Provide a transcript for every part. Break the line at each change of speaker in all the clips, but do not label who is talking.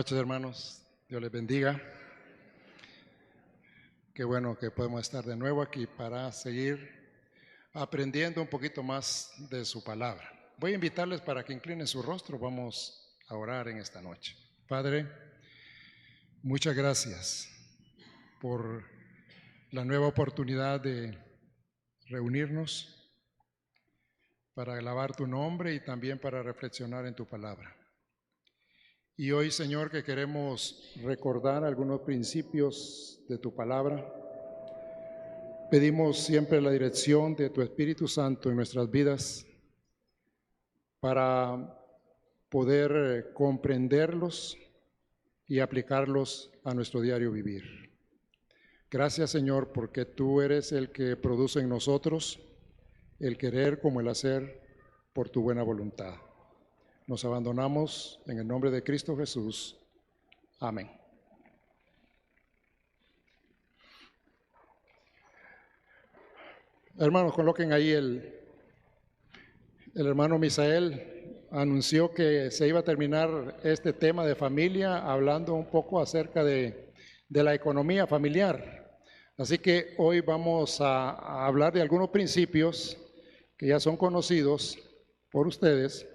Buenas noches, hermanos. Dios les bendiga. Qué bueno que podemos estar de nuevo aquí para seguir aprendiendo un poquito más de su palabra. Voy a invitarles para que inclinen su rostro. Vamos a orar en esta noche. Padre, muchas gracias por la nueva oportunidad de reunirnos para alabar tu nombre y también para reflexionar en tu palabra. Y hoy, Señor, que queremos recordar algunos principios de tu palabra, pedimos siempre la dirección de tu Espíritu Santo en nuestras vidas para poder comprenderlos y aplicarlos a nuestro diario vivir. Gracias, Señor, porque tú eres el que produce en nosotros el querer como el hacer por tu buena voluntad. Nos abandonamos en el nombre de Cristo Jesús. Amén. Hermanos, coloquen ahí el hermano Misael anunció que se iba a terminar este tema de familia hablando un poco acerca de la economía familiar. Así que hoy vamos a hablar de algunos principios que ya son conocidos por ustedes,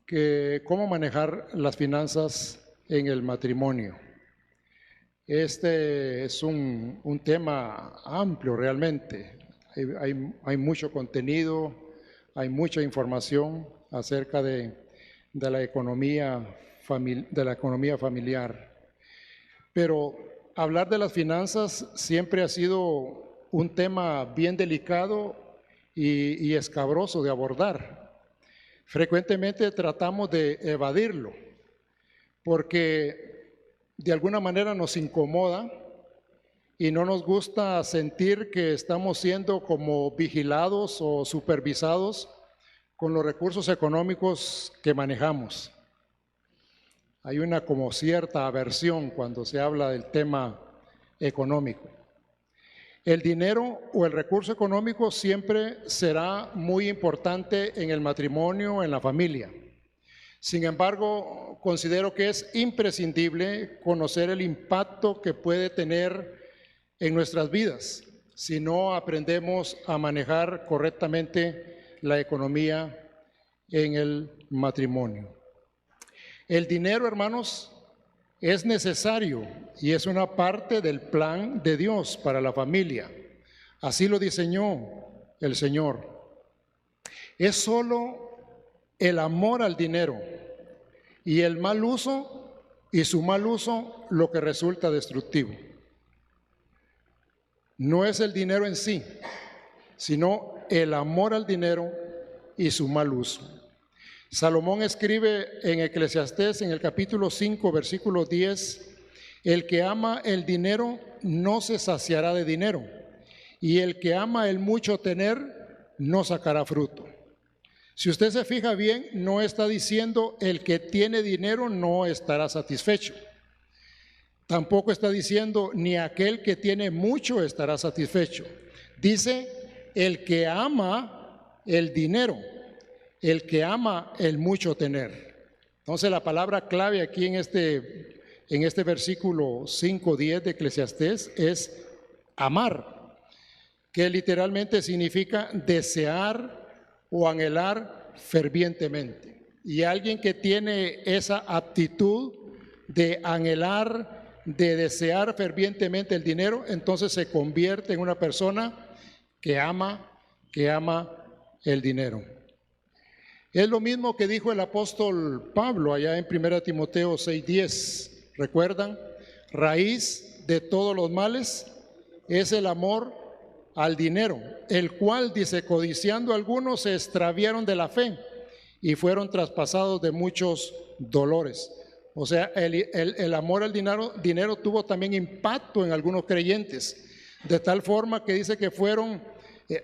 que cómo manejar las finanzas en el matrimonio. Este es un tema amplio realmente. Hay mucho contenido, hay mucha información acerca de la economía familiar. Pero hablar de las finanzas siempre ha sido un tema bien delicado y escabroso de abordar. Frecuentemente tratamos de evadirlo porque de alguna manera nos incomoda y no nos gusta sentir que estamos siendo como vigilados o supervisados con los recursos económicos que manejamos. Hay una como cierta aversión cuando se habla del tema económico. El dinero o el recurso económico siempre será muy importante en el matrimonio, en la familia. Sin embargo, considero que es imprescindible conocer el impacto que puede tener en nuestras vidas si no aprendemos a manejar correctamente la economía en el matrimonio. El dinero, hermanos, es necesario y es una parte del plan de Dios para la familia. Así lo diseñó el Señor. Es solo el amor al dinero y el mal uso y su mal uso lo que resulta destructivo. No es el dinero en sí, sino el amor al dinero y su mal uso. Salomón escribe en Eclesiastés, en el capítulo 5, versículo 10, el que ama el dinero no se saciará de dinero, y el que ama el mucho tener no sacará fruto. Si usted se fija bien, no está diciendo el que tiene dinero no estará satisfecho. Tampoco está diciendo ni aquel que tiene mucho estará satisfecho. Dice el que ama el dinero, el que ama el mucho tener. Entonces la palabra clave aquí en este versículo 5:10 de Eclesiastés es amar, que literalmente significa desear o anhelar fervientemente. Y alguien que tiene esa aptitud de anhelar, de desear fervientemente el dinero, entonces se convierte en una persona que ama el dinero. Es lo mismo que dijo el apóstol Pablo allá en 1 Timoteo 6:10. ¿Recuerdan? Raíz de todos los males es el amor al dinero, el cual, dice, codiciando algunos se extraviaron de la fe y fueron traspasados de muchos dolores. O sea, el amor al dinero tuvo también impacto en algunos creyentes, de tal forma que dice que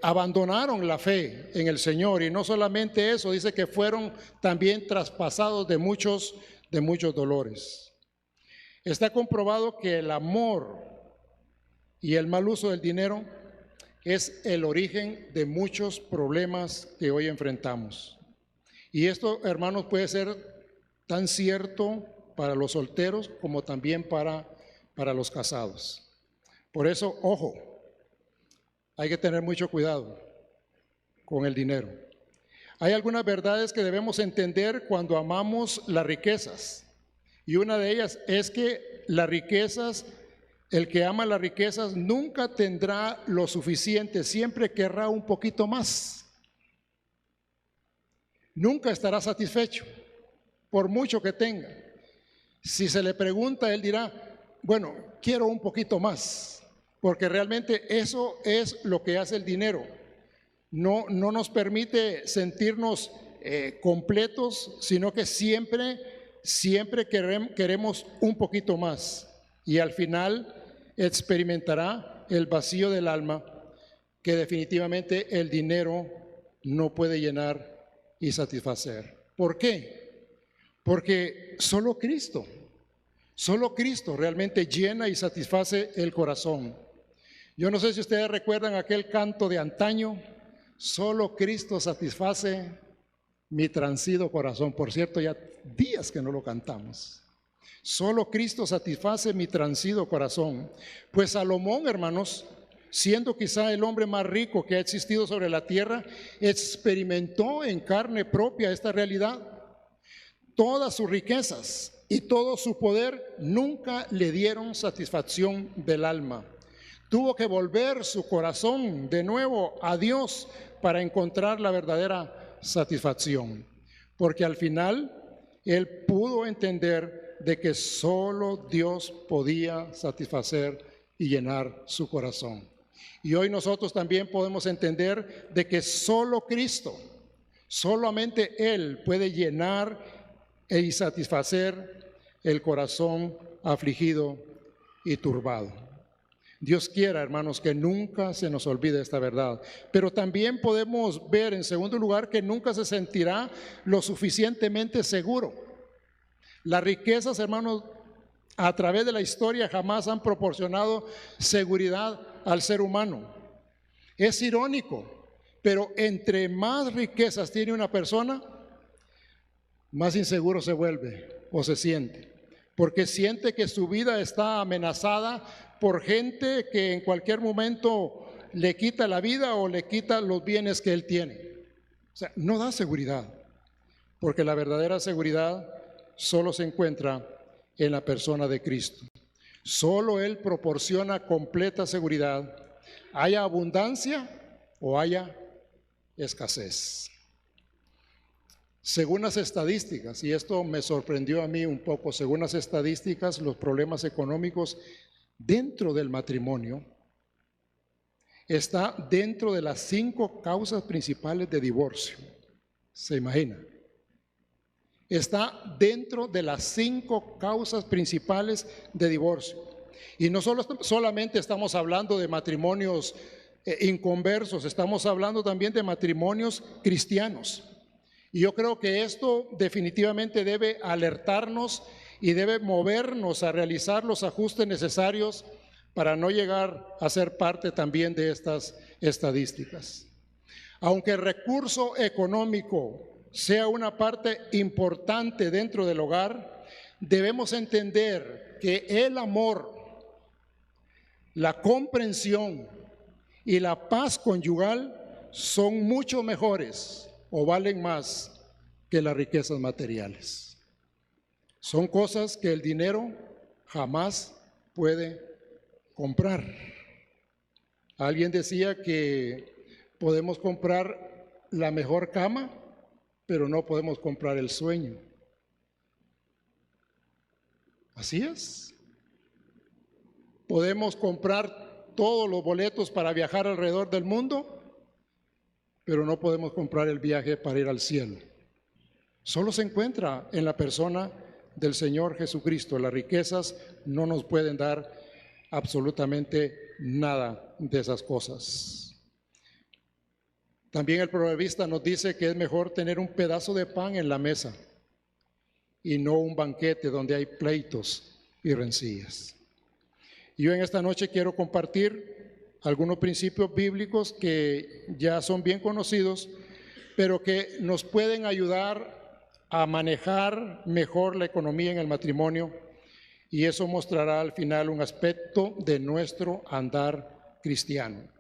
abandonaron la fe en el Señor, y no solamente eso, dice que fueron también traspasados de muchos dolores. Está comprobado que el amor y el mal uso del dinero es el origen de muchos problemas que hoy enfrentamos. Y esto, hermanos, puede ser tan cierto para los solteros como también para los casados. Por eso, ojo, hay que tener mucho cuidado con el dinero. Hay algunas verdades que debemos entender cuando amamos las riquezas. Y una de ellas es que las riquezas, el que ama las riquezas nunca tendrá lo suficiente, siempre querrá un poquito más. Nunca estará satisfecho, por mucho que tenga. Si se le pregunta, él dirá, bueno, quiero un poquito más, porque realmente eso es lo que hace el dinero. No nos permite sentirnos completos, sino que siempre queremos un poquito más. Y al final experimentará el vacío del alma que definitivamente el dinero no puede llenar y satisfacer. ¿Por qué? Porque solo Cristo realmente llena y satisface el corazón. Yo no sé si ustedes recuerdan aquel canto de antaño, solo Cristo satisface mi transido corazón. Por cierto, ya días que no lo cantamos. Solo Cristo satisface mi transido corazón. Pues Salomón, hermanos, siendo quizá el hombre más rico que ha existido sobre la tierra, experimentó en carne propia esta realidad. Todas sus riquezas y todo su poder nunca le dieron satisfacción del alma. Tuvo que volver su corazón de nuevo a Dios para encontrar la verdadera satisfacción. Porque al final él pudo entender de que solo Dios podía satisfacer y llenar su corazón. Y hoy nosotros también podemos entender de que solo Cristo, solamente Él puede llenar y satisfacer el corazón afligido y turbado. Dios quiera, hermanos, que nunca se nos olvide esta verdad. Pero también podemos ver, en segundo lugar, que nunca se sentirá lo suficientemente seguro. Las riquezas, hermanos, a través de la historia jamás han proporcionado seguridad al ser humano. Es irónico, pero entre más riquezas tiene una persona, más inseguro se vuelve o se siente, porque siente que su vida está amenazada por gente que en cualquier momento le quita la vida o le quita los bienes que él tiene. O sea, no da seguridad, porque la verdadera seguridad solo se encuentra en la persona de Cristo. Solo Él proporciona completa seguridad, haya abundancia o haya escasez. Según las estadísticas, y esto me sorprendió a mí un poco, según las estadísticas, los problemas económicos dentro del matrimonio está dentro de las 5 causas principales de divorcio. ¿Se imagina? Está dentro de las 5 causas principales de divorcio. Y no solamente estamos hablando de matrimonios inconversos, estamos hablando también de matrimonios cristianos. Y yo creo que esto definitivamente debe alertarnos y debe movernos a realizar los ajustes necesarios para no llegar a ser parte también de estas estadísticas. Aunque el recurso económico sea una parte importante dentro del hogar, debemos entender que el amor, la comprensión y la paz conyugal son mucho mejores o valen más que las riquezas materiales. Son cosas que el dinero jamás puede comprar. Alguien decía que podemos comprar la mejor cama, pero no podemos comprar el sueño. Así es. Podemos comprar todos los boletos para viajar alrededor del mundo, pero no podemos comprar el viaje para ir al cielo. Solo se encuentra en la persona del Señor Jesucristo. Las riquezas no nos pueden dar absolutamente nada de esas cosas. También el proverbista nos dice que es mejor tener un pedazo de pan en la mesa y no un banquete donde hay pleitos y rencillas. Y yo en esta noche quiero compartir algunos principios bíblicos que ya son bien conocidos, pero que nos pueden ayudar a manejar mejor la economía en el matrimonio, y eso mostrará al final un aspecto de nuestro andar cristiano.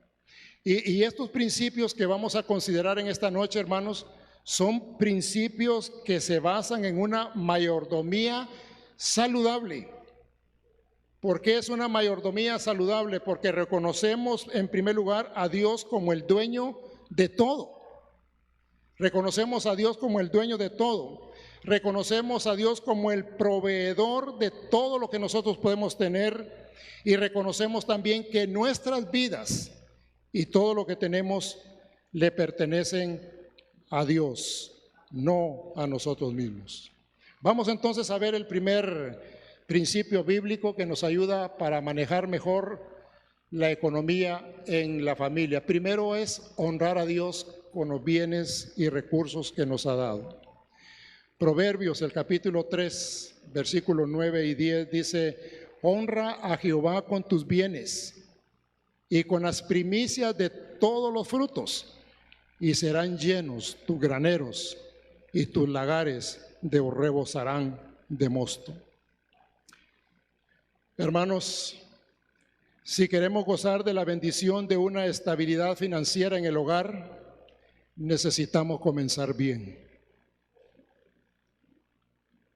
Y estos principios que vamos a considerar en esta noche, hermanos, son principios que se basan en una mayordomía saludable. ¿Por qué es una mayordomía saludable? Porque reconocemos en primer lugar a Dios como el dueño de todo. Reconocemos a Dios como el dueño de todo. Reconocemos a Dios como el proveedor de todo lo que nosotros podemos tener, y reconocemos también que nuestras vidas y todo lo que tenemos le pertenecen a Dios, no a nosotros mismos. Vamos entonces a ver el primer principio bíblico que nos ayuda para manejar mejor la economía en la familia. Primero es honrar a Dios con los bienes y recursos que nos ha dado. Proverbios, el capítulo 3, versículos 9 y 10 dice: honra a Jehová con tus bienes y con las primicias de todos los frutos, y serán llenos tus graneros, y tus lagares rebosarán de mosto. Hermanos, si queremos gozar de la bendición de una estabilidad financiera en el hogar, necesitamos comenzar bien.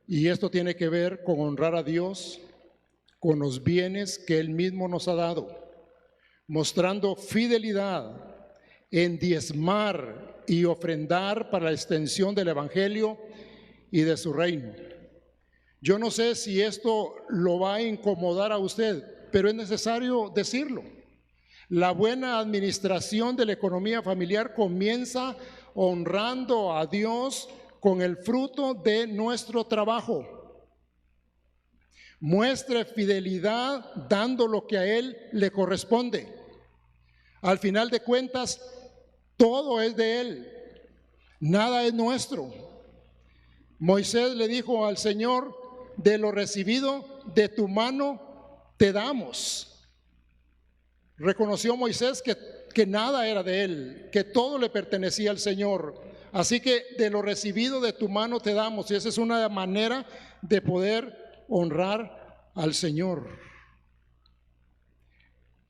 Y esto tiene que ver con honrar a Dios con los bienes que Él mismo nos ha dado, mostrando fidelidad en diezmar y ofrendar para la extensión del Evangelio y de su reino. Yo no sé si esto lo va a incomodar a usted, pero es necesario decirlo. La buena administración de la economía familiar comienza honrando a Dios con el fruto de nuestro trabajo. Muestre fidelidad dando lo que a Él le corresponde. Al final de cuentas, todo es de Él, nada es nuestro. Moisés le dijo al Señor: de lo recibido de tu mano te damos. Reconoció Moisés que nada era de él, que todo le pertenecía al Señor. Así que de lo recibido de tu mano te damos. Y esa es una manera de poder honrar al Señor.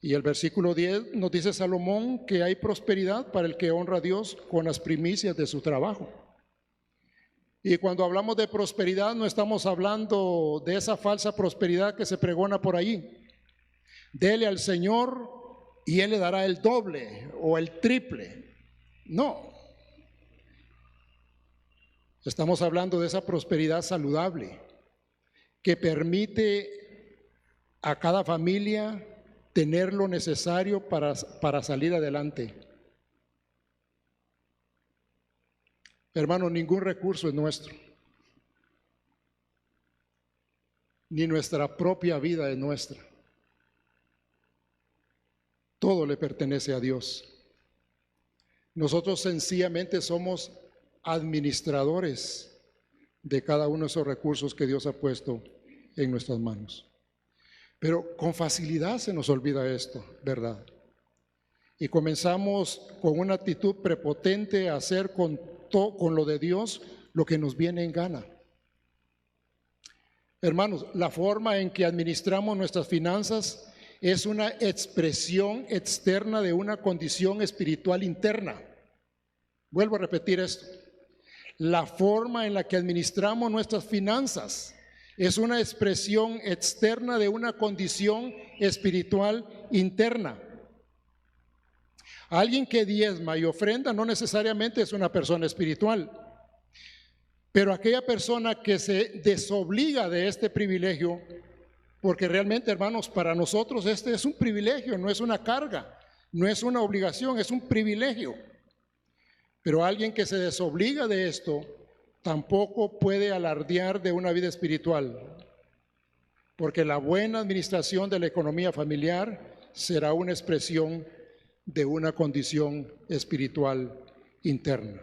Y el versículo 10 nos dice Salomón que hay prosperidad para el que honra a Dios con las primicias de su trabajo. Y cuando hablamos de prosperidad no estamos hablando de esa falsa prosperidad que se pregona por ahí. Dele al Señor y Él le dará el doble o el triple. No. Estamos hablando de esa prosperidad saludable que permite a cada familia tener lo necesario para salir adelante. Hermano, ningún recurso es nuestro, ni nuestra propia vida es nuestra. Todo le pertenece a Dios. Nosotros sencillamente somos administradores de cada uno de esos recursos que Dios ha puesto en nuestras manos. Pero con facilidad se nos olvida esto, ¿verdad? Y comenzamos con una actitud prepotente a hacer con lo de Dios lo que nos viene en gana. Hermanos, la forma en que administramos nuestras finanzas es una expresión externa de una condición espiritual interna. Vuelvo a repetir esto. La forma en la que administramos nuestras finanzas es una expresión externa de una condición espiritual interna. Alguien que diezma y ofrenda no necesariamente es una persona espiritual, pero aquella persona que se desobliga de este privilegio, porque realmente, hermanos, para nosotros este es un privilegio, no es una carga, no es una obligación, es un privilegio. Pero alguien que se desobliga de esto tampoco puede alardear de una vida espiritual, porque la buena administración de la economía familiar será una expresión de una condición espiritual interna.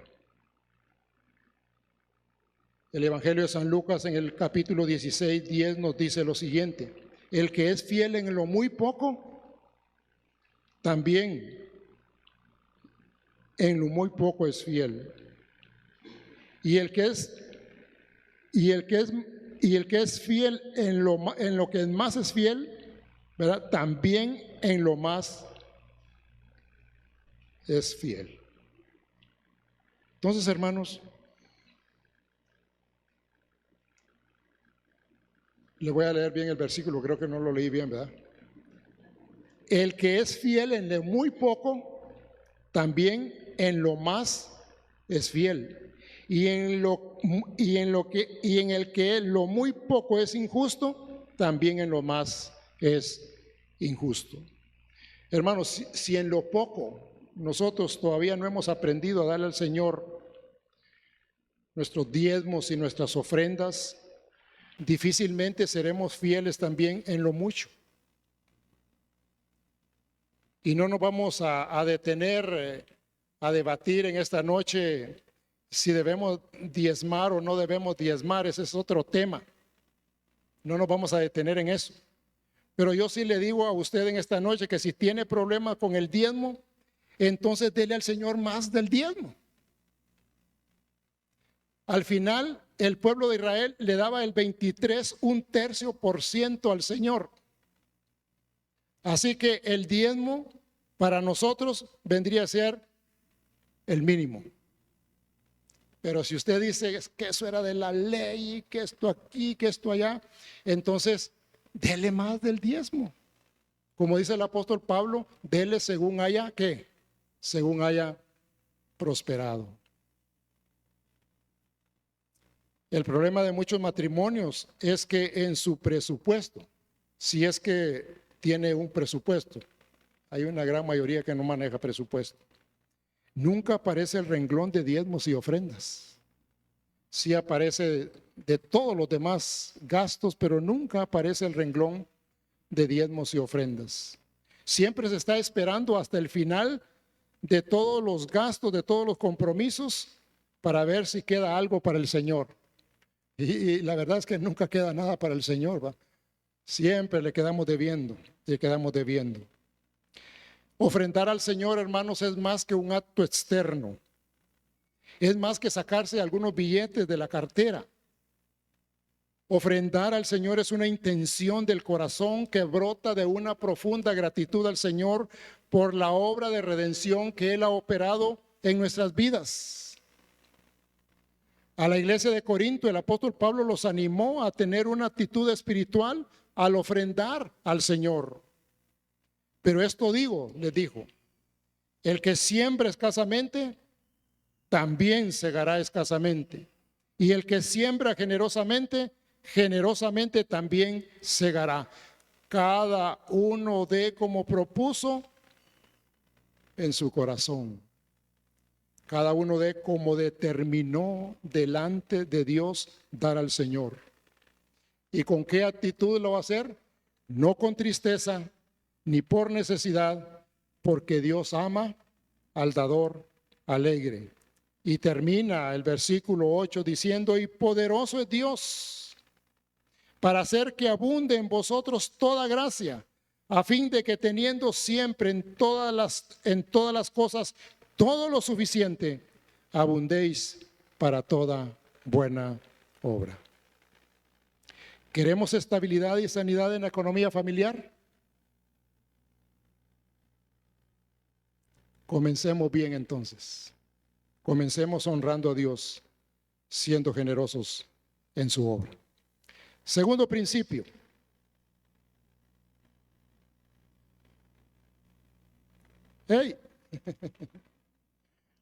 El Evangelio de San Lucas en el capítulo 16, 10 nos dice lo siguiente: el que es fiel en lo muy poco, también en lo muy poco es fiel. Y el que es y el que es, y el que es fiel en lo que más es fiel, ¿verdad? También en lo más es fiel. Entonces, hermanos, le voy a leer bien el versículo, creo que no lo leí bien, ¿verdad? El que es fiel en lo muy poco, también en lo más es fiel. Y en el que lo muy poco es injusto, también en lo más es injusto. Hermanos, si en lo poco nosotros todavía no hemos aprendido a darle al Señor nuestros diezmos y nuestras ofrendas, difícilmente seremos fieles también en lo mucho. Y no nos vamos a detener a debatir en esta noche si debemos diezmar o no debemos diezmar. Ese es otro tema. No nos vamos a detener en eso. Pero yo sí le digo a usted en esta noche que si tiene problema con el diezmo, entonces dele al Señor más del diezmo. Al final, el pueblo de Israel le daba el 23, 1/3% al Señor. Así que el diezmo para nosotros vendría a ser el mínimo. Pero si usted dice que eso era de la ley, que esto aquí, que esto allá, entonces dele más del diezmo. Como dice el apóstol Pablo, dele según haya, ¿qué? Según haya prosperado. El problema de muchos matrimonios es que en su presupuesto, si es que tiene un presupuesto, hay una gran mayoría que no maneja presupuesto, nunca aparece el renglón de diezmos y ofrendas. Sí aparece de todos los demás gastos, pero nunca aparece el renglón de diezmos y ofrendas. Siempre se está esperando hasta el final de todos los gastos, de todos los compromisos, para ver si queda algo para el Señor. Y la verdad es que nunca queda nada para el Señor, ¿va? Siempre le quedamos debiendo, le quedamos debiendo. Ofrendar al Señor, hermanos, es más que un acto externo. Es más que sacarse algunos billetes de la cartera. Ofrendar al Señor es una intención del corazón que brota de una profunda gratitud al Señor por la obra de redención que Él ha operado en nuestras vidas. A la iglesia de Corinto, el apóstol Pablo los animó a tener una actitud espiritual al ofrendar al Señor. Pero esto digo, les dijo, el que siembra escasamente, también segará escasamente. Y el que siembra generosamente, generosamente también segará. Cada uno dé como propuso en su corazón. Cada uno dé como determinó delante de Dios dar al Señor. ¿Y con qué actitud lo va a hacer? No con tristeza ni por necesidad, porque Dios ama al dador alegre. Y termina el versículo 8 diciendo, y poderoso es Dios para hacer que abunde en vosotros toda gracia, a fin de que teniendo siempre en todas las cosas todo lo suficiente, abundéis para toda buena obra. ¿Queremos estabilidad y sanidad en la economía familiar? Comencemos bien entonces. Comencemos honrando a Dios, siendo generosos en su obra. Segundo principio. ¡Hey!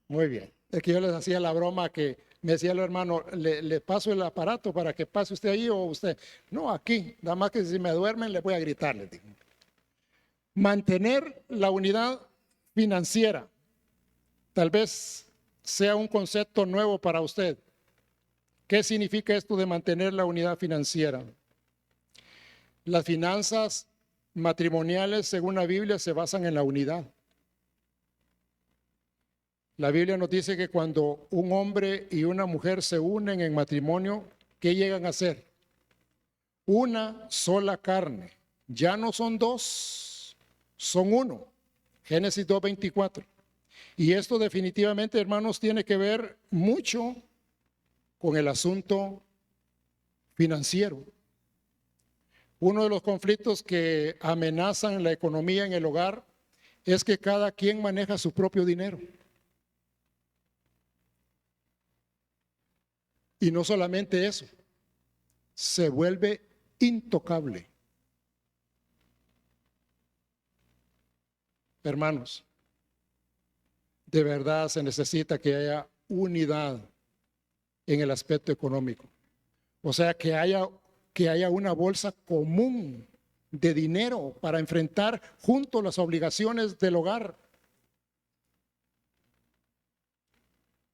Muy bien. Es que yo les hacía la broma que me decía el hermano, le paso el aparato para que pase usted ahí o usted. No, aquí, nada más que si me duermen le voy a gritar, les digo. Mantener la unidad financiera. Tal vez sea un concepto nuevo para usted. ¿Qué significa esto de mantener la unidad financiera? Las finanzas matrimoniales, según la Biblia, se basan en la unidad. La Biblia nos dice que cuando un hombre y una mujer se unen en matrimonio, ¿qué llegan a ser? Una sola carne. Ya no son dos, son uno. Génesis 2:24. Y esto definitivamente, hermanos, tiene que ver mucho con el asunto financiero. Uno de los conflictos que amenazan la economía en el hogar es que cada quien maneja su propio dinero. Y no solamente eso, se vuelve intocable. Hermanos, de verdad se necesita que haya unidad en el aspecto económico. O sea, que haya una bolsa común de dinero para enfrentar juntos las obligaciones del hogar.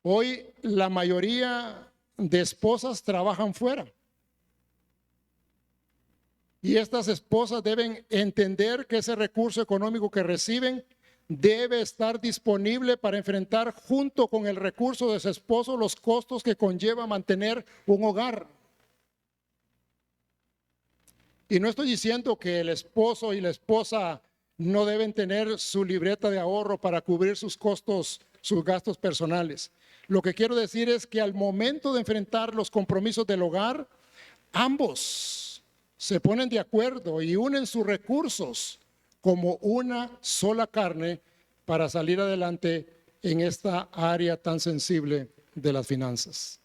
Hoy la mayoría de esposas trabajan fuera. Y estas esposas deben entender que ese recurso económico que reciben debe estar disponible para enfrentar junto con el recurso de su esposo los costos que conlleva mantener un hogar. Y no estoy diciendo que el esposo y la esposa no deben tener su libreta de ahorro para cubrir sus costos, sus gastos personales. Lo que quiero decir es que al momento de enfrentar los compromisos del hogar, ambos se ponen de acuerdo y unen sus recursos como una sola carne para salir adelante en esta área tan sensible de las finanzas.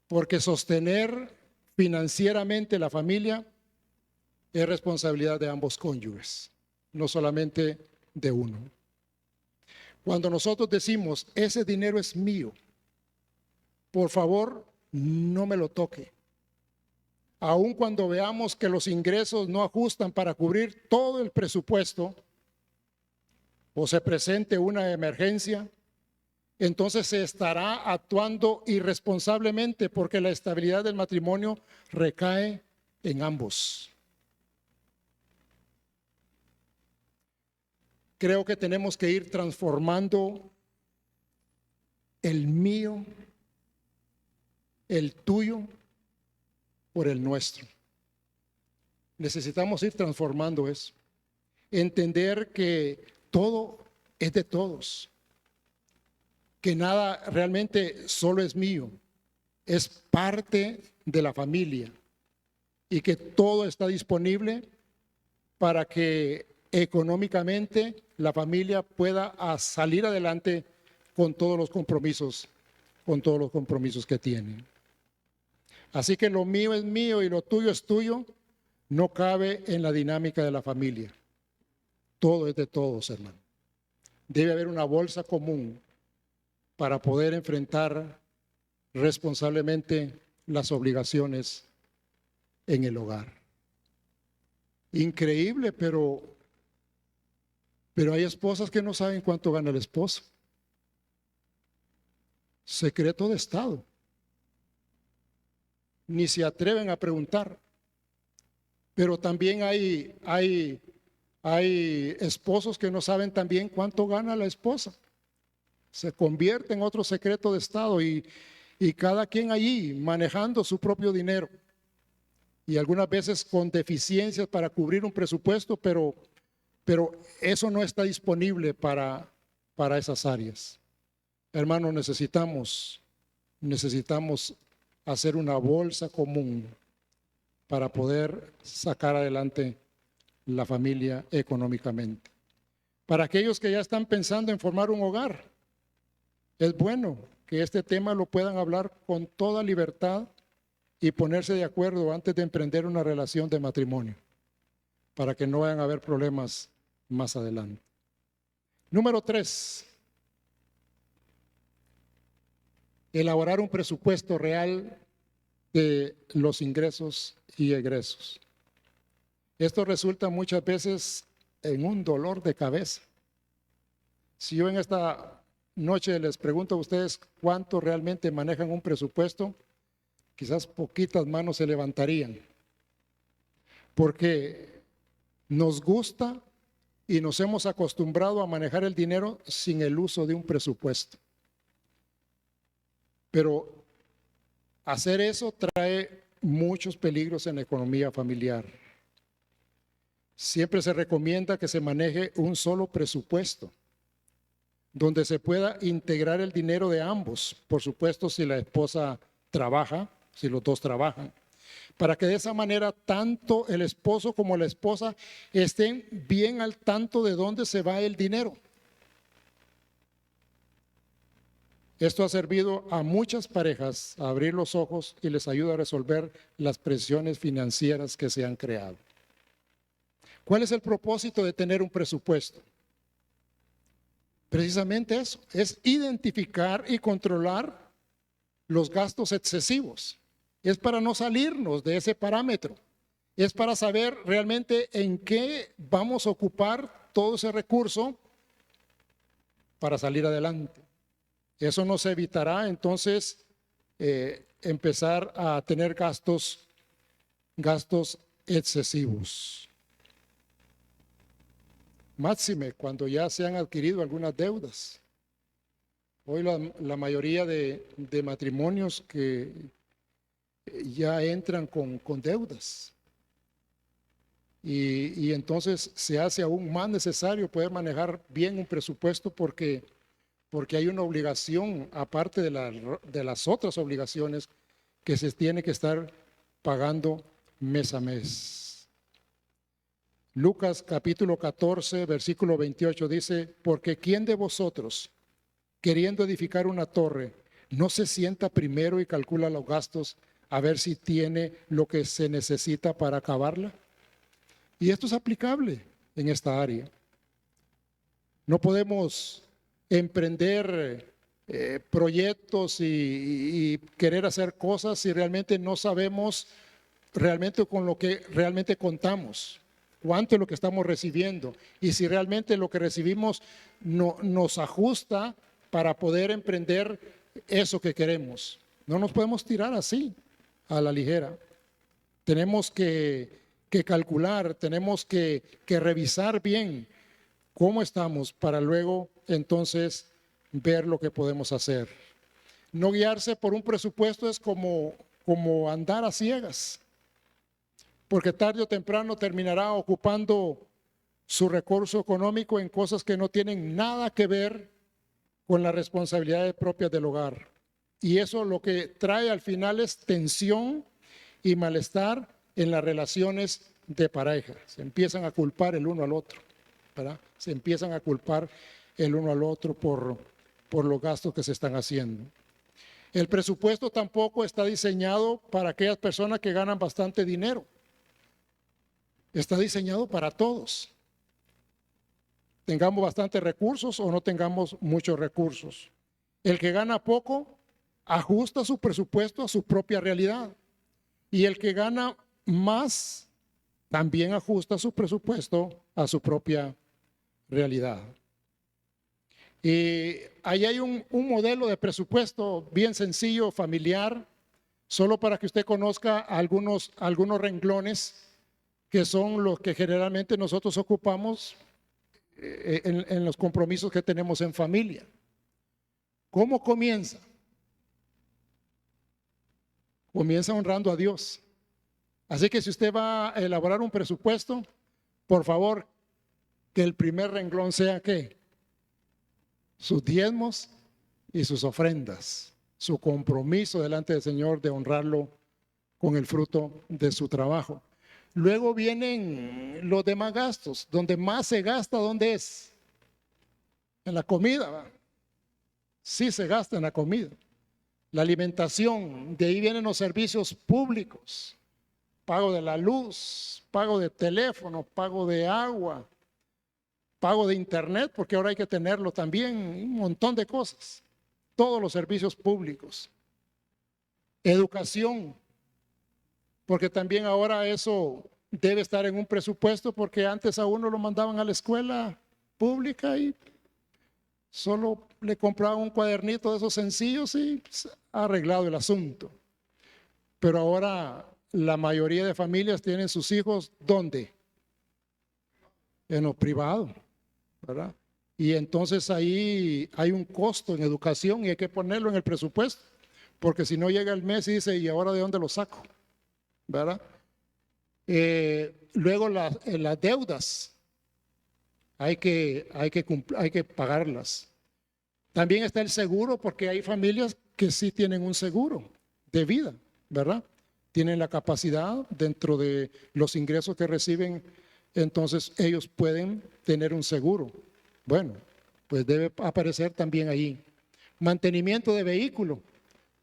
Porque sostener financieramente la familia es responsabilidad de ambos cónyuges, no solamente de uno. Cuando nosotros decimos, ese dinero es mío, por favor, no me lo toque. Aun cuando veamos que los ingresos no ajustan para cubrir todo el presupuesto o se presente una emergencia, entonces se estará actuando irresponsablemente porque la estabilidad del matrimonio recae en ambos. Creo que tenemos que ir transformando el mío, el tuyo, por el nuestro. Necesitamos ir transformando eso. Entender que todo es de todos. Que nada realmente solo es mío. Es parte de la familia. Y que todo está disponible para que económicamente la familia pueda salir adelante con todos los compromisos que tienen. Así que lo mío es mío y lo tuyo es tuyo, no cabe en la dinámica de la familia. Todo es de todos, hermano. Debe haber una bolsa común para poder enfrentar responsablemente las obligaciones en el hogar. Increíble, pero hay esposas que no saben cuánto gana el esposo. Secreto de Estado. Ni se atreven a preguntar. Pero también hay esposos que no saben también cuánto gana la esposa. Se convierte en otro secreto de Estado y cada quien allí manejando su propio dinero. Y algunas veces con deficiencias para cubrir un presupuesto, pero eso no está disponible para esas áreas. Hermanos, necesitamos hacer una bolsa común para poder sacar adelante la familia económicamente. Para aquellos que ya están pensando en formar un hogar, es bueno que este tema lo puedan hablar con toda libertad y ponerse de acuerdo antes de emprender una relación de matrimonio, para que no vayan a haber problemas más adelante. Número 3. Elaborar un presupuesto real de los ingresos y egresos. Esto resulta muchas veces en un dolor de cabeza. Si yo en esta noche les pregunto a ustedes cuánto realmente manejan un presupuesto, quizás poquitas manos se levantarían, porque nos gusta y nos hemos acostumbrado a manejar el dinero sin el uso de un presupuesto. Pero hacer eso trae muchos peligros en la economía familiar. Siempre se recomienda que se maneje un solo presupuesto, donde se pueda integrar el dinero de ambos. Por supuesto, si la esposa trabaja, si los dos trabajan. para que de esa manera tanto el esposo como la esposa estén bien al tanto de dónde se va el dinero. Esto ha servido a muchas parejas a abrir los ojos y les ayuda a resolver las presiones financieras que se han creado. ¿Cuál es el propósito de tener un presupuesto? Precisamente eso, es identificar y controlar los gastos excesivos. Es para no salirnos de ese parámetro. Es para saber realmente en qué vamos a ocupar todo ese recurso para salir adelante. Eso nos evitará entonces empezar a tener gastos excesivos. Máxime cuando ya se han adquirido algunas deudas. Hoy la mayoría de matrimonios que ya entran con deudas. Y entonces se hace aún más necesario poder manejar bien un presupuesto porque hay una obligación, aparte de las otras obligaciones, que se tiene que estar pagando mes a mes. Lucas capítulo 14, versículo 28 dice, porque ¿quién de vosotros, queriendo edificar una torre, no se sienta primero y calcula los gastos a ver si tiene lo que se necesita para acabarla? Y esto es aplicable en esta área. No podemos emprender proyectos y querer hacer cosas si realmente no sabemos realmente con lo que realmente contamos, cuánto es lo que estamos recibiendo y si realmente lo que recibimos nos ajusta para poder emprender eso que queremos. No nos podemos tirar así a la ligera. Tenemos que calcular, tenemos que revisar bien cómo estamos para luego entonces ver lo que podemos hacer. No guiarse por un presupuesto es como andar a ciegas, porque tarde o temprano terminará ocupando su recurso económico en cosas que no tienen nada que ver con las responsabilidades propias del hogar. Y eso lo que trae al final es tensión y malestar en las relaciones de pareja. Se empiezan a culpar el uno al otro, ¿verdad? Se empiezan a culpar el uno al otro por los gastos que se están haciendo. El presupuesto tampoco está diseñado para aquellas personas que ganan bastante dinero. Está diseñado para todos. Tengamos bastantes recursos o no tengamos muchos recursos. El que gana poco ajusta su presupuesto a su propia realidad. Y el que gana más también ajusta su presupuesto a su propia realidad. Y ahí hay un modelo de presupuesto bien sencillo, familiar, solo para que usted conozca algunos renglones que son los que generalmente nosotros ocupamos en los compromisos que tenemos en familia. ¿Cómo comienza? Comienza honrando a Dios. Así que si usted va a elaborar un presupuesto, por favor, que el primer renglón sea ¿qué? Sus diezmos y sus ofrendas, su compromiso delante del Señor de honrarlo con el fruto de su trabajo. Luego vienen los demás gastos, donde más se gasta, ¿dónde es? En la comida, ¿va? Sí se gasta en la comida. La alimentación, de ahí vienen los servicios públicos, pago de la luz, pago de teléfono, pago de agua, pago de internet, porque ahora hay que tenerlo también, un montón de cosas, todos los servicios públicos. Educación, porque también ahora eso debe estar en un presupuesto, porque antes a uno lo mandaban a la escuela pública y solo le compraban un cuadernito de esos sencillos y pues, arreglado el asunto. Pero ahora la mayoría de familias tienen sus hijos, ¿dónde? En lo privado, ¿verdad? Y entonces ahí hay un costo en educación y hay que ponerlo en el presupuesto, porque si no llega el mes y dice, ¿y ahora de dónde lo saco? ¿Verdad? Luego las deudas hay que pagarlas. También está el seguro, porque hay familias que sí tienen un seguro de vida, ¿verdad? tienen la capacidad dentro de los ingresos que reciben, entonces ellos pueden tener un seguro. Bueno, pues debe aparecer también ahí. Mantenimiento de vehículo,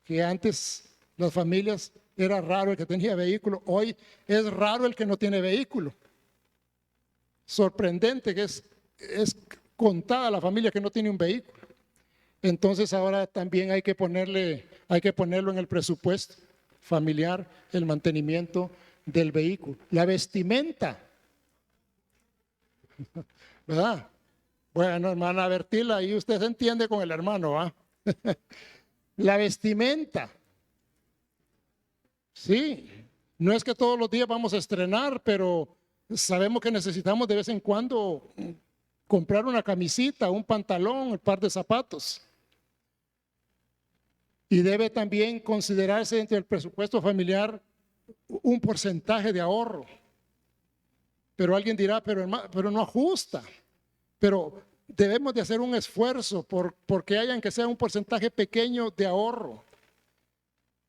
que antes las familias era raro el que tenía vehículo, hoy es raro el que no tiene vehículo. Sorprendente que es contada la familia que no tiene un vehículo. Entonces ahora también hay que ponerlo en el presupuesto familiar, el mantenimiento del vehículo. La vestimenta, ¿verdad? Bueno, hermana Bertila, ahí usted se entiende con el hermano, ¿va? La vestimenta, sí, no es que todos los días vamos a estrenar, pero sabemos que necesitamos de vez en cuando comprar una camisita, un pantalón, un par de zapatos. Y debe también considerarse dentro del presupuesto familiar un porcentaje de ahorro. Pero alguien dirá, pero no ajusta. Pero debemos de hacer un esfuerzo porque hayan que sea un porcentaje pequeño de ahorro,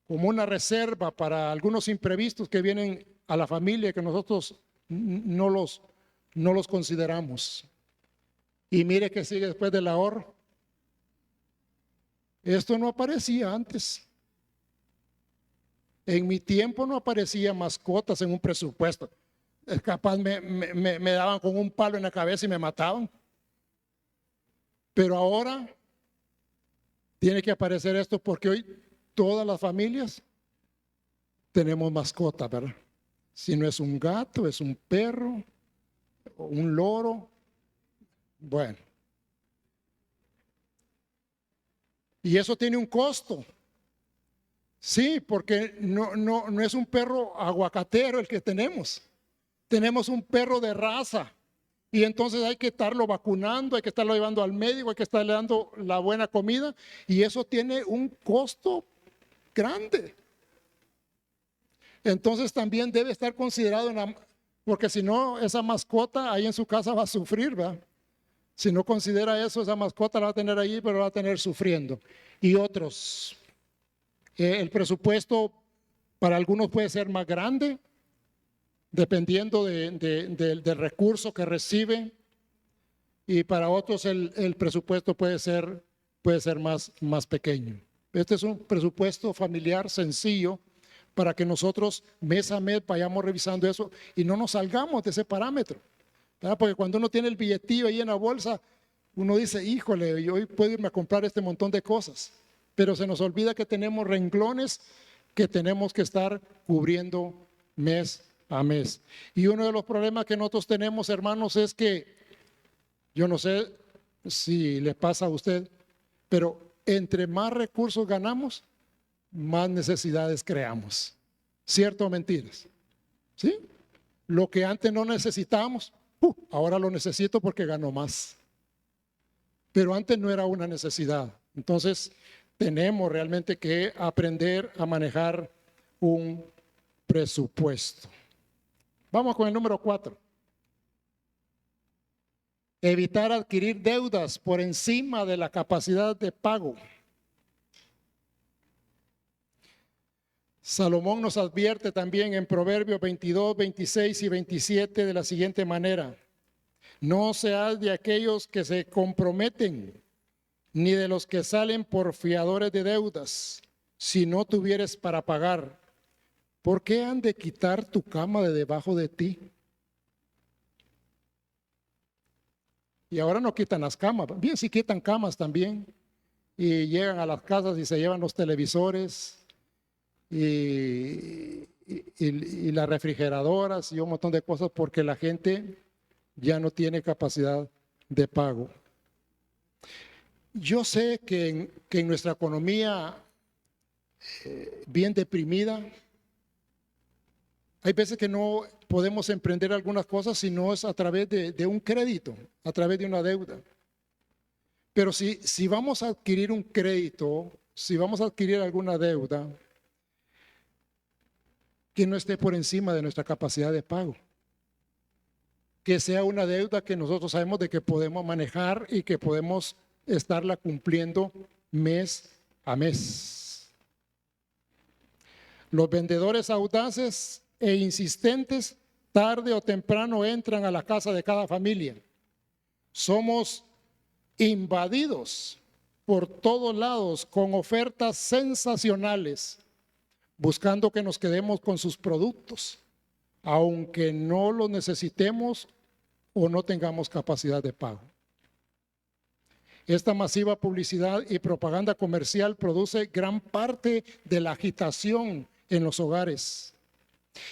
como una reserva para algunos imprevistos que vienen a la familia que nosotros no los consideramos. Y mire que sigue después del ahorro. Esto no aparecía antes. En mi tiempo no aparecían mascotas en un presupuesto. Capaz me daban con un palo en la cabeza y me mataban. Pero ahora tiene que aparecer esto porque hoy todas las familias tenemos mascotas, ¿verdad? Si no es un gato, es un perro, o un loro. Bueno. Y eso tiene un costo. Sí, porque no es un perro aguacatero el que tenemos. Tenemos un perro de raza. Y entonces hay que estarlo vacunando, hay que estarlo llevando al médico, hay que estarle dando la buena comida. Y eso tiene un costo grande. Entonces también debe estar considerado, porque si no, esa mascota ahí en su casa va a sufrir, ¿verdad? Si no considera eso, esa mascota la va a tener ahí, pero la va a tener sufriendo. Y otros, el presupuesto para algunos puede ser más grande, dependiendo del recurso que recibe, y para otros el presupuesto puede ser más pequeño. Este es un presupuesto familiar sencillo para que nosotros mes a mes vayamos revisando eso y no nos salgamos de ese parámetro. ¿Verdad? Porque cuando uno tiene el billetillo ahí en la bolsa, uno dice, híjole, yo hoy puedo irme a comprar este montón de cosas, pero se nos olvida que tenemos renglones que tenemos que estar cubriendo mes a mes. Y uno de los problemas que nosotros tenemos, hermanos, es que, yo no sé si le pasa a usted, pero entre más recursos ganamos, más necesidades creamos. ¿Cierto o mentiras? ¿Sí? Lo que antes no necesitábamos, ahora lo necesito porque gano más. Pero antes no era una necesidad. Entonces, tenemos realmente que aprender a manejar un presupuesto. Vamos con el número 4. Evitar adquirir deudas por encima de la capacidad de pago. Salomón nos advierte también en Proverbios 22, 26 y 27 de la siguiente manera: no seas de aquellos que se comprometen, ni de los que salen por fiadores de deudas, si no tuvieres para pagar. ¿Por qué han de quitar tu cama de debajo de ti? Y ahora no quitan las camas, bien, sí quitan camas también, y llegan a las casas y se llevan los televisores y las refrigeradoras y un montón de cosas porque la gente ya no tiene capacidad de pago. Yo sé que en nuestra economía bien deprimida, hay veces que no podemos emprender algunas cosas si no es a través de un crédito, a través de una deuda. Pero si vamos a adquirir un crédito, si vamos a adquirir alguna deuda, que no esté por encima de nuestra capacidad de pago. Que sea una deuda que nosotros sabemos de que podemos manejar y que podemos estarla cumpliendo mes a mes. Los vendedores audaces e insistentes tarde o temprano entran a la casa de cada familia. Somos invadidos por todos lados con ofertas sensacionales, buscando que nos quedemos con sus productos, aunque no los necesitemos o no tengamos capacidad de pago. Esta masiva publicidad y propaganda comercial produce gran parte de la agitación en los hogares.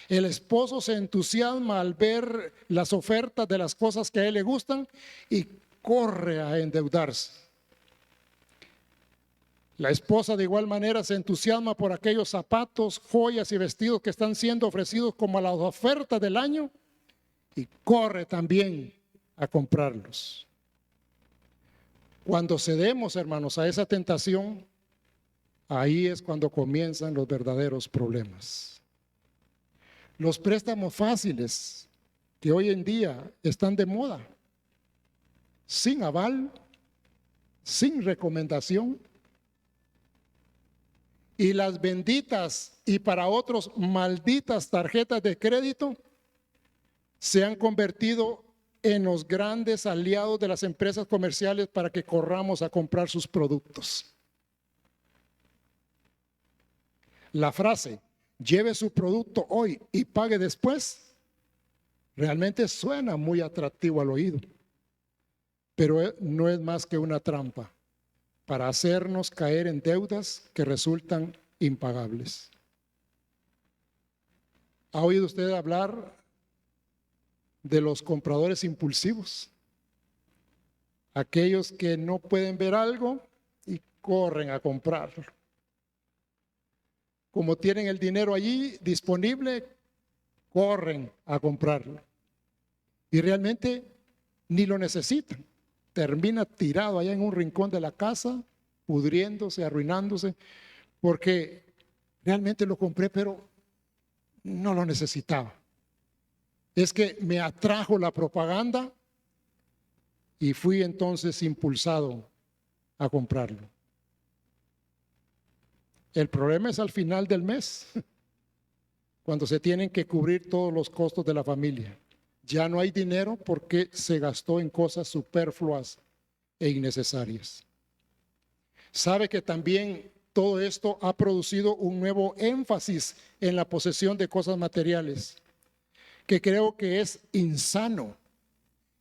El esposo se entusiasma al ver las ofertas de las cosas que a él le gustan y corre a endeudarse. La esposa de igual manera se entusiasma por aquellos zapatos, joyas y vestidos que están siendo ofrecidos como las ofertas del año y corre también a comprarlos. Cuando cedemos, hermanos, a esa tentación, ahí es cuando comienzan los verdaderos problemas. Los préstamos fáciles que hoy en día están de moda, sin aval, sin recomendación, y las benditas y para otros malditas tarjetas de crédito se han convertido en los grandes aliados de las empresas comerciales para que corramos a comprar sus productos. La frase, lleve su producto hoy y pague después, realmente suena muy atractivo al oído, pero no es más que una trampa para hacernos caer en deudas que resultan impagables. ¿Ha oído usted hablar de los compradores impulsivos? Aquellos que no pueden ver algo y corren a comprarlo. Como tienen el dinero allí disponible, corren a comprarlo. Y realmente ni lo necesitan. Termina tirado allá en un rincón de la casa, pudriéndose, arruinándose, porque realmente lo compré, pero no lo necesitaba. Es que me atrajo la propaganda y fui entonces impulsado a comprarlo. El problema es al final del mes, cuando se tienen que cubrir todos los costos de la familia. Ya no hay dinero porque se gastó en cosas superfluas e innecesarias. Sabe que también todo esto ha producido un nuevo énfasis en la posesión de cosas materiales, que creo que es insano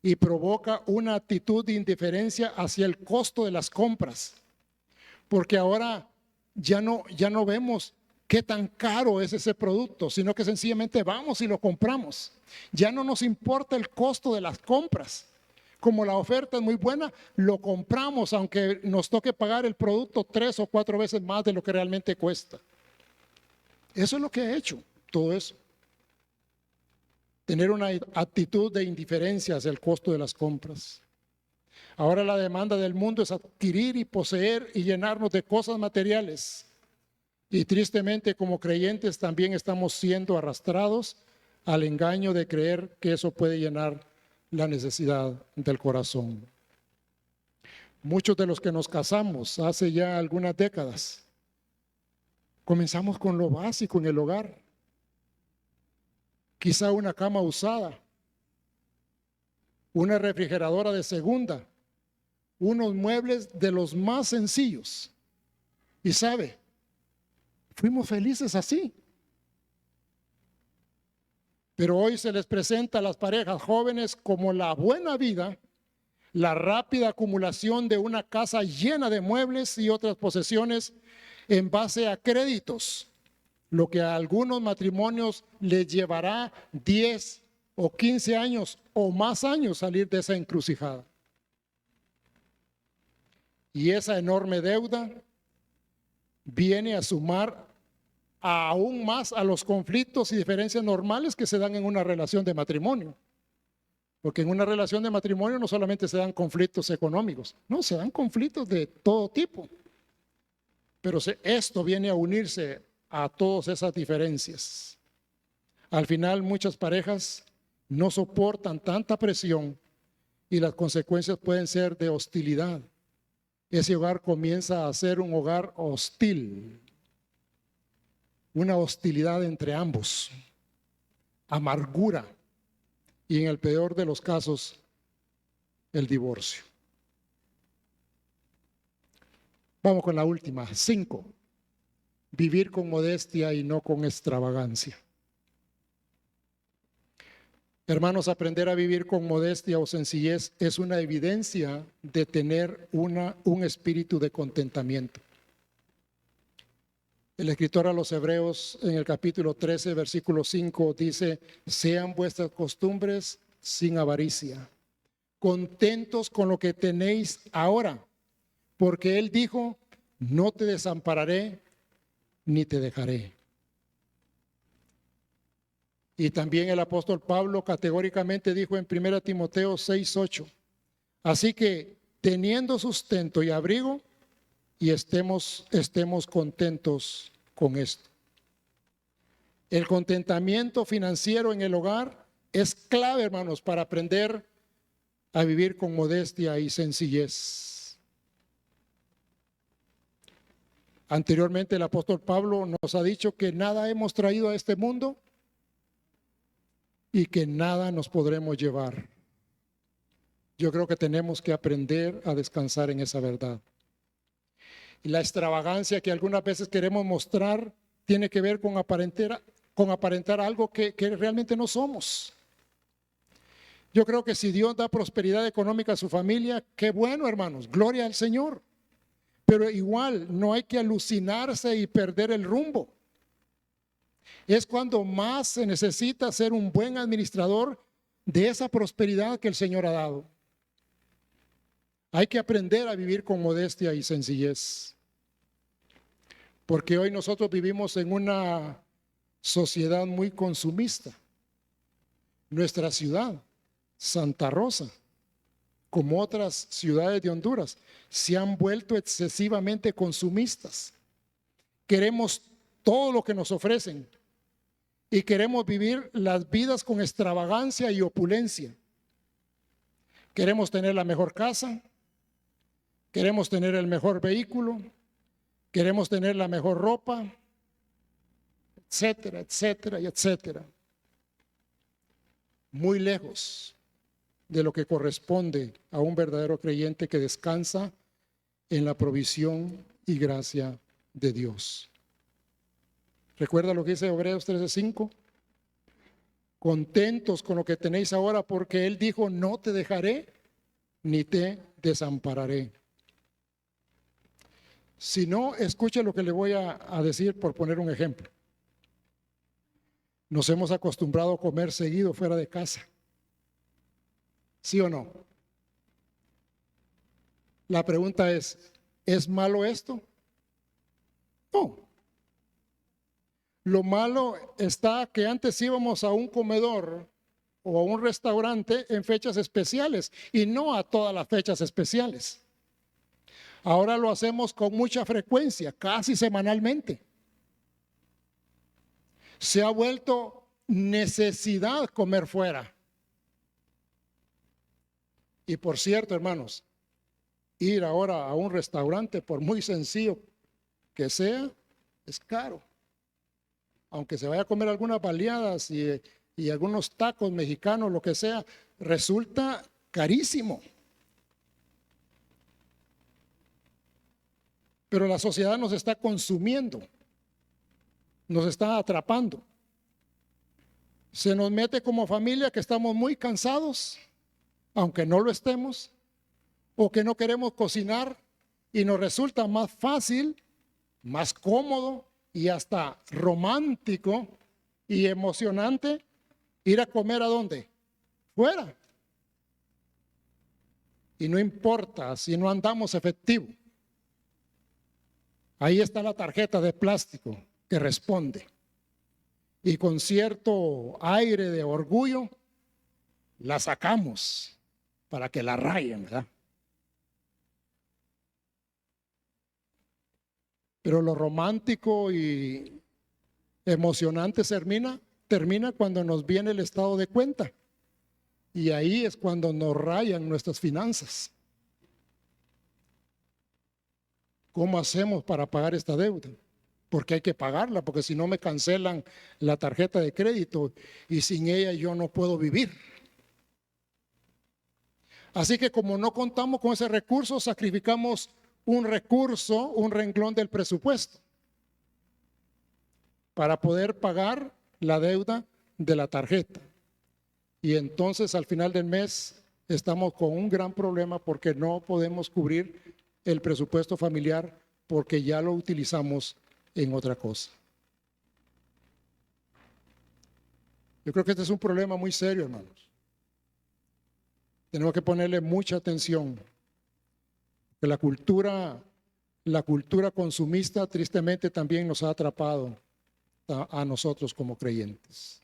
y provoca una actitud de indiferencia hacia el costo de las compras, porque ahora ya no vemos qué tan caro es ese producto, sino que sencillamente vamos y lo compramos. Ya no nos importa el costo de las compras. Como la oferta es muy buena, lo compramos aunque nos toque pagar el producto 3 o 4 veces más de lo que realmente cuesta. Eso es lo que ha hecho todo eso. Tener una actitud de indiferencia hacia el costo de las compras. Ahora la demanda del mundo es adquirir y poseer y llenarnos de cosas materiales. Y tristemente como creyentes también estamos siendo arrastrados al engaño de creer que eso puede llenar la necesidad del corazón. Muchos de los que nos casamos hace ya algunas décadas, comenzamos con lo básico en el hogar. Quizá una cama usada, una refrigeradora de segunda, unos muebles de los más sencillos. Y sabe, fuimos felices así. Pero hoy se les presenta a las parejas jóvenes como la buena vida, la rápida acumulación de una casa llena de muebles y otras posesiones en base a créditos, lo que a algunos matrimonios les llevará 10 o 15 años o más años salir de esa encrucijada. Y esa enorme deuda viene a sumar aún más a los conflictos y diferencias normales que se dan en una relación de matrimonio. Porque en una relación de matrimonio no solamente se dan conflictos económicos, no, se dan conflictos de todo tipo. Pero esto viene a unirse a todas esas diferencias. Al final muchas parejas no soportan tanta presión y las consecuencias pueden ser de hostilidad. Ese hogar comienza a ser un hogar hostil, una hostilidad entre ambos, amargura y en el peor de los casos, el divorcio. Vamos con la última, 5. Vivir con modestia y no con extravagancia. Hermanos, aprender a vivir con modestia o sencillez es una evidencia de tener un espíritu de contentamiento. El escritor a los Hebreos en el capítulo 13, versículo 5 dice: sean vuestras costumbres sin avaricia, contentos con lo que tenéis ahora, porque Él dijo: no te desampararé ni te dejaré. Y también el apóstol Pablo categóricamente dijo en 1 Timoteo 6:8: así que teniendo sustento y abrigo, y estemos contentos con esto. El contentamiento financiero en el hogar es clave, hermanos, para aprender a vivir con modestia y sencillez. Anteriormente el apóstol Pablo nos ha dicho que nada hemos traído a este mundo y que nada nos podremos llevar. Yo creo que tenemos que aprender a descansar en esa verdad. Y la extravagancia que algunas veces queremos mostrar tiene que ver con aparentar algo que realmente no somos. Yo creo que si Dios da prosperidad económica a su familia, qué bueno, hermanos, gloria al Señor. Pero igual no hay que alucinarse y perder el rumbo. Es cuando más se necesita ser un buen administrador de esa prosperidad que el Señor ha dado. Hay que aprender a vivir con modestia y sencillez. Porque hoy nosotros vivimos en una sociedad muy consumista. Nuestra ciudad, Santa Rosa, como otras ciudades de Honduras, se han vuelto excesivamente consumistas. Queremos todo lo que nos ofrecen y queremos vivir las vidas con extravagancia y opulencia. Queremos tener la mejor casa, queremos tener el mejor vehículo, queremos tener la mejor ropa, etcétera, etcétera y etcétera. Muy lejos de lo que corresponde a un verdadero creyente que descansa en la provisión y gracia de Dios. ¿Recuerda lo que dice Hebreos 13:5? Contentos con lo que tenéis ahora, porque Él dijo: no te dejaré ni te desampararé. Si no, escuche lo que le voy a decir por poner un ejemplo. Nos hemos acostumbrado a comer seguido fuera de casa. ¿Sí o no? La pregunta ¿es malo esto? No. Lo malo está que antes íbamos a un comedor o a un restaurante en fechas especiales y no a todas las fechas especiales. Ahora lo hacemos con mucha frecuencia, casi semanalmente. Se ha vuelto necesidad comer fuera. Y por cierto, hermanos, ir ahora a un restaurante, por muy sencillo que sea, es caro. Aunque se vaya a comer algunas baleadas y algunos tacos mexicanos, lo que sea, resulta carísimo. Pero la sociedad nos está consumiendo, nos está atrapando. Se nos mete como familia que estamos muy cansados, aunque no lo estemos, o que no queremos cocinar y nos resulta más fácil, más cómodo y hasta romántico y emocionante ir a comer ¿a dónde? Fuera. Y no importa si no andamos efectivo. Ahí está la tarjeta de plástico que responde. Y con cierto aire de orgullo la sacamos para que la rayen, ¿verdad? Pero lo romántico y emocionante termina cuando nos viene el estado de cuenta. Y ahí es cuando nos rayan nuestras finanzas. ¿Cómo hacemos para pagar esta deuda? porque hay que pagarla, porque si no me cancelan la tarjeta de crédito y sin ella yo no puedo vivir. Así que como no contamos con ese recurso, sacrificamos un recurso, un renglón del presupuesto para poder pagar la deuda de la tarjeta. Y entonces al final del mes estamos con un gran problema porque no podemos cubrir el presupuesto familiar porque ya lo utilizamos en otra cosa. Yo creo que este es un problema muy serio, hermanos. Tenemos que ponerle mucha atención. Que la cultura consumista tristemente también nos ha atrapado a nosotros como creyentes.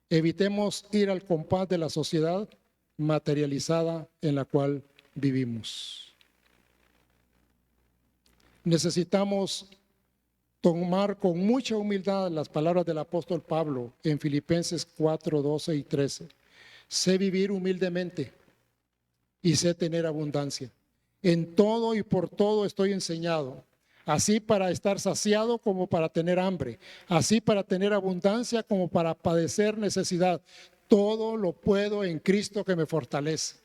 Evitemos ir al compás de la sociedad materializada en la cual vivimos. Necesitamos tomar con mucha humildad las palabras del apóstol Pablo en Filipenses 4, 12 y 13. Sé vivir humildemente y sé tener abundancia. En todo y por todo estoy enseñado, así para estar saciado como para tener hambre, así para tener abundancia como para padecer necesidad. Todo lo puedo en Cristo que me fortalece.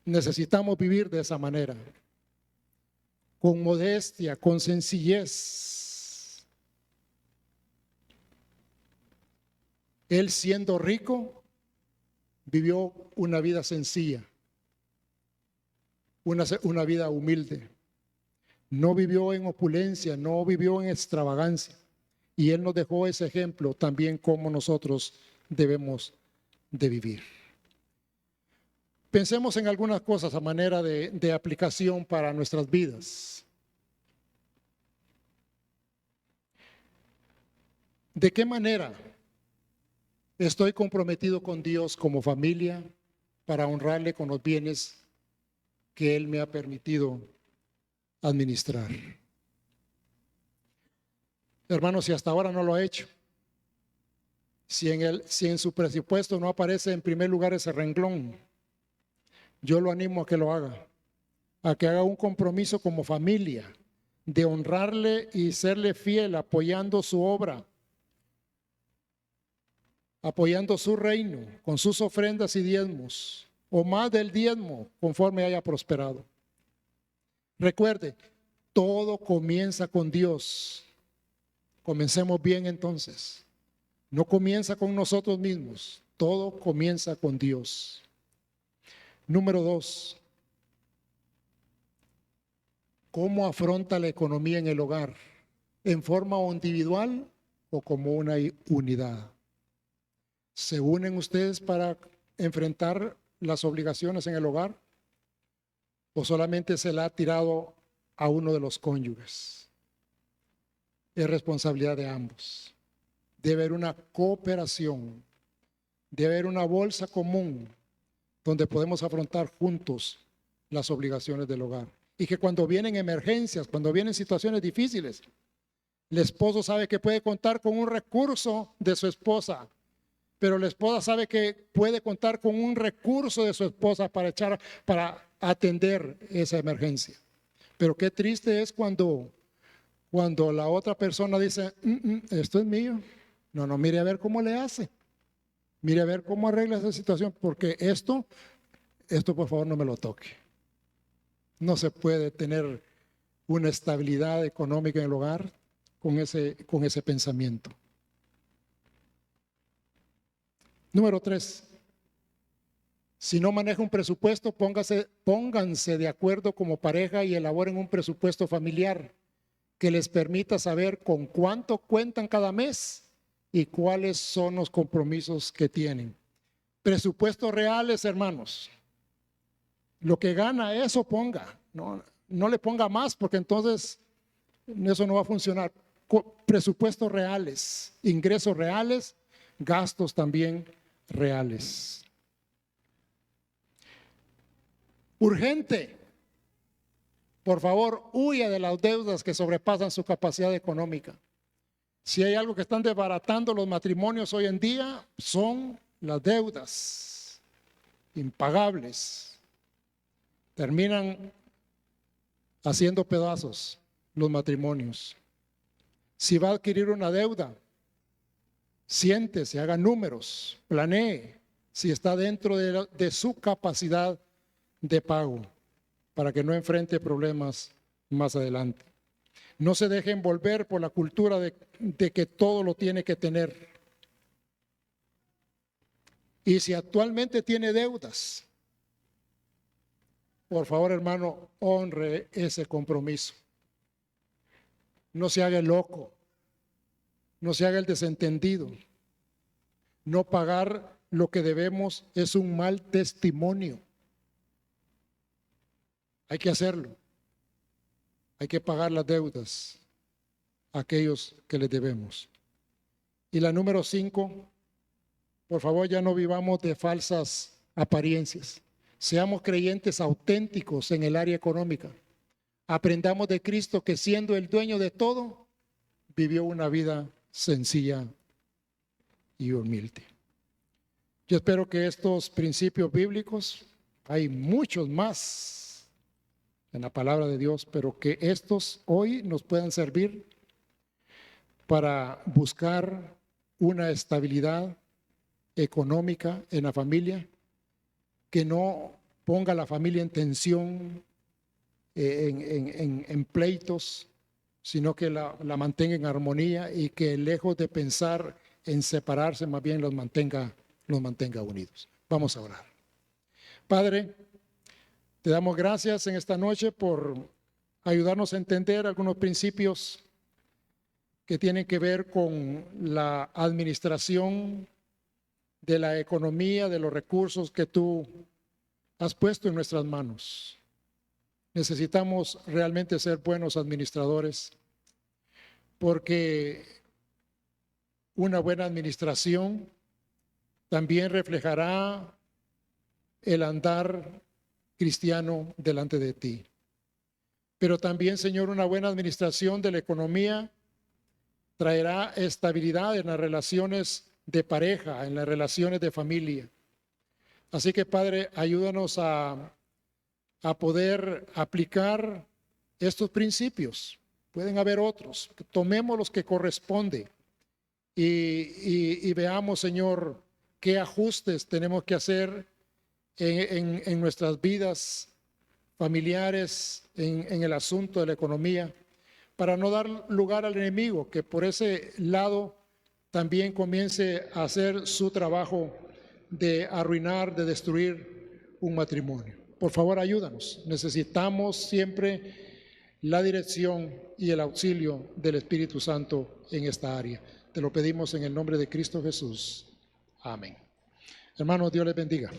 Necesitamos vivir de esa manera, con modestia, con sencillez. Él, siendo rico, vivió una vida sencilla, una vida humilde. No vivió en opulencia, no vivió en extravagancia. Y Él nos dejó ese ejemplo también como nosotros debemos de vivir. Pensemos en algunas cosas a manera de aplicación para nuestras vidas. ¿De qué manera estoy comprometido con Dios como familia para honrarle con los bienes que Él me ha permitido administrar? Hermanos, si hasta ahora no lo ha hecho, si en su presupuesto no aparece en primer lugar ese renglón, yo lo animo a que lo haga, a que haga un compromiso como familia de honrarle y serle fiel, apoyando su obra, apoyando su reino con sus ofrendas y diezmos, o más del diezmo conforme haya prosperado. Recuerde, todo comienza con Dios. Comencemos bien entonces. No comienza con nosotros mismos, todo comienza con Dios. Número 2, ¿cómo afronta la economía en el hogar? ¿En forma individual o como una unidad? ¿Se unen ustedes para enfrentar las obligaciones en el hogar? ¿O solamente se la ha tirado a uno de los cónyuges? Es responsabilidad de ambos. Debe haber una cooperación, debe haber una bolsa común donde podemos afrontar juntos las obligaciones del hogar. Y que cuando vienen emergencias, cuando vienen situaciones difíciles, el esposo sabe que puede contar con un recurso de su esposa, pero la esposa sabe que puede contar con un recurso de su esposa para atender esa emergencia. Pero qué triste es cuando la otra persona dice, esto es mío. No, mire a ver cómo le hace. Mire a ver cómo arregla esa situación, porque esto por favor no me lo toque. No se puede tener una estabilidad económica en el hogar con ese pensamiento. Número 3, si no maneja un presupuesto, pónganse de acuerdo como pareja y elaboren un presupuesto familiar que les permita saber con cuánto cuentan cada mes y cuáles son los compromisos que tienen. Presupuestos reales, hermanos. Lo que gana, eso ponga. No le ponga más, porque entonces eso no va a funcionar. Presupuestos reales, ingresos reales, gastos también reales. Urgente. Por favor, huya de las deudas que sobrepasan su capacidad económica. Si hay algo que están desbaratando los matrimonios hoy en día, son las deudas impagables. Terminan haciendo pedazos. los matrimonios. Si va a adquirir una deuda, siéntese, haga números, planee si está dentro de su capacidad de pago para que no enfrente problemas más adelante. No se deje envolver por la cultura de que todo lo tiene que tener. Y si actualmente tiene deudas, por favor, hermano, honre ese compromiso. No se haga el loco, no se haga el desentendido. No pagar lo que debemos es un mal testimonio. Hay que hacerlo. Hay que pagar las deudas a aquellos que les debemos. Y la número 5, por favor, ya no vivamos de falsas apariencias. Seamos creyentes auténticos en el área económica. Aprendamos de Cristo que siendo el dueño de todo, vivió una vida sencilla y humilde. Yo espero que estos principios bíblicos, hay muchos más en la palabra de Dios, pero que estos hoy nos puedan servir para buscar una estabilidad económica en la familia, que no ponga a la familia en tensión, en pleitos, sino que la mantenga en armonía y que lejos de pensar en separarse, más bien los mantenga unidos. Vamos a orar. Padre, te damos gracias en esta noche por ayudarnos a entender algunos principios que tienen que ver con la administración de la economía, de los recursos que tú has puesto en nuestras manos. Necesitamos realmente ser buenos administradores, porque una buena administración también reflejará el andar cristiano delante de ti. Pero también, Señor, una buena administración de la economía traerá estabilidad en las relaciones de pareja, en las relaciones de familia. Así que, Padre, ayúdanos a poder aplicar estos principios. Pueden haber otros. Tomemos los que corresponden y veamos, Señor, qué ajustes tenemos que hacer en nuestras vidas familiares, en el asunto de la economía, para no dar lugar al enemigo, que por ese lado también comience a hacer su trabajo de arruinar, de destruir un matrimonio. Por favor, ayúdanos. Necesitamos siempre la dirección y el auxilio del Espíritu Santo en esta área. Te lo pedimos en el nombre de Cristo Jesús. Amén. Hermanos, Dios les bendiga.